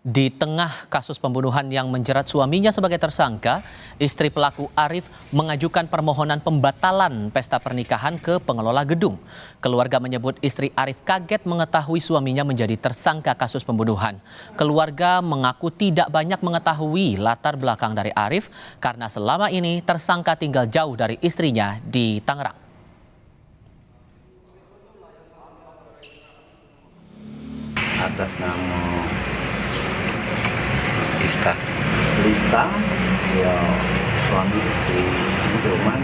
Di tengah kasus pembunuhan yang menjerat suaminya sebagai tersangka, istri pelaku Arif mengajukan permohonan pembatalan pesta pernikahan ke pengelola gedung. Keluarga menyebut istri Arif kaget mengetahui suaminya menjadi tersangka kasus pembunuhan. Keluarga mengaku tidak banyak mengetahui latar belakang dari Arif karena selama ini tersangka tinggal jauh dari istrinya di Tangerang. Atas nama Lista ya suami istri, cuman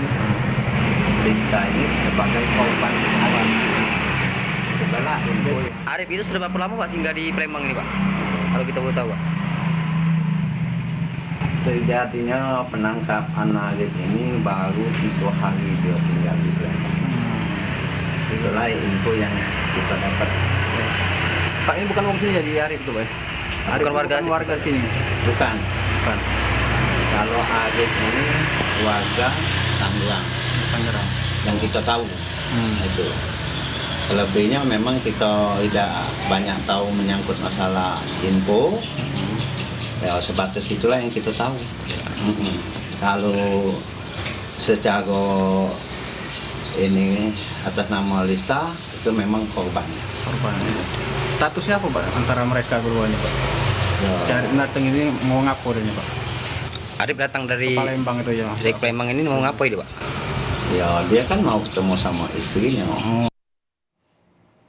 Lista ini sebagai korban awal. Setelah info Arif itu sudah berapa lama Pak singgah di Palembang ini Pak? Kalau kita boleh tahu Pak. terjadinya penangkapan Arif ini baru 1 hari dia tinggal di Palembang. Itulah info yang kita dapat. Pak, ini bukan orang sini ya di Arif itu Pak? Arif Bukan warga sini? Bukan. Kalau Arif ini warga Tangerang. yang kita tahu itu. Selebihnya memang kita tidak banyak tahu menyangkut masalah info. Ya sebatas itulah yang kita tahu. Kalau secara ini atas nama Lista itu memang korban. Statusnya apa Pak antara mereka keduanya Pak? Ya, Cari datang ini mau ngapo ini Pak? Arif datang dari Palembang itu ya. Palembang ini mau ngapain Pak? ya dia kan mau ketemu sama istrinya.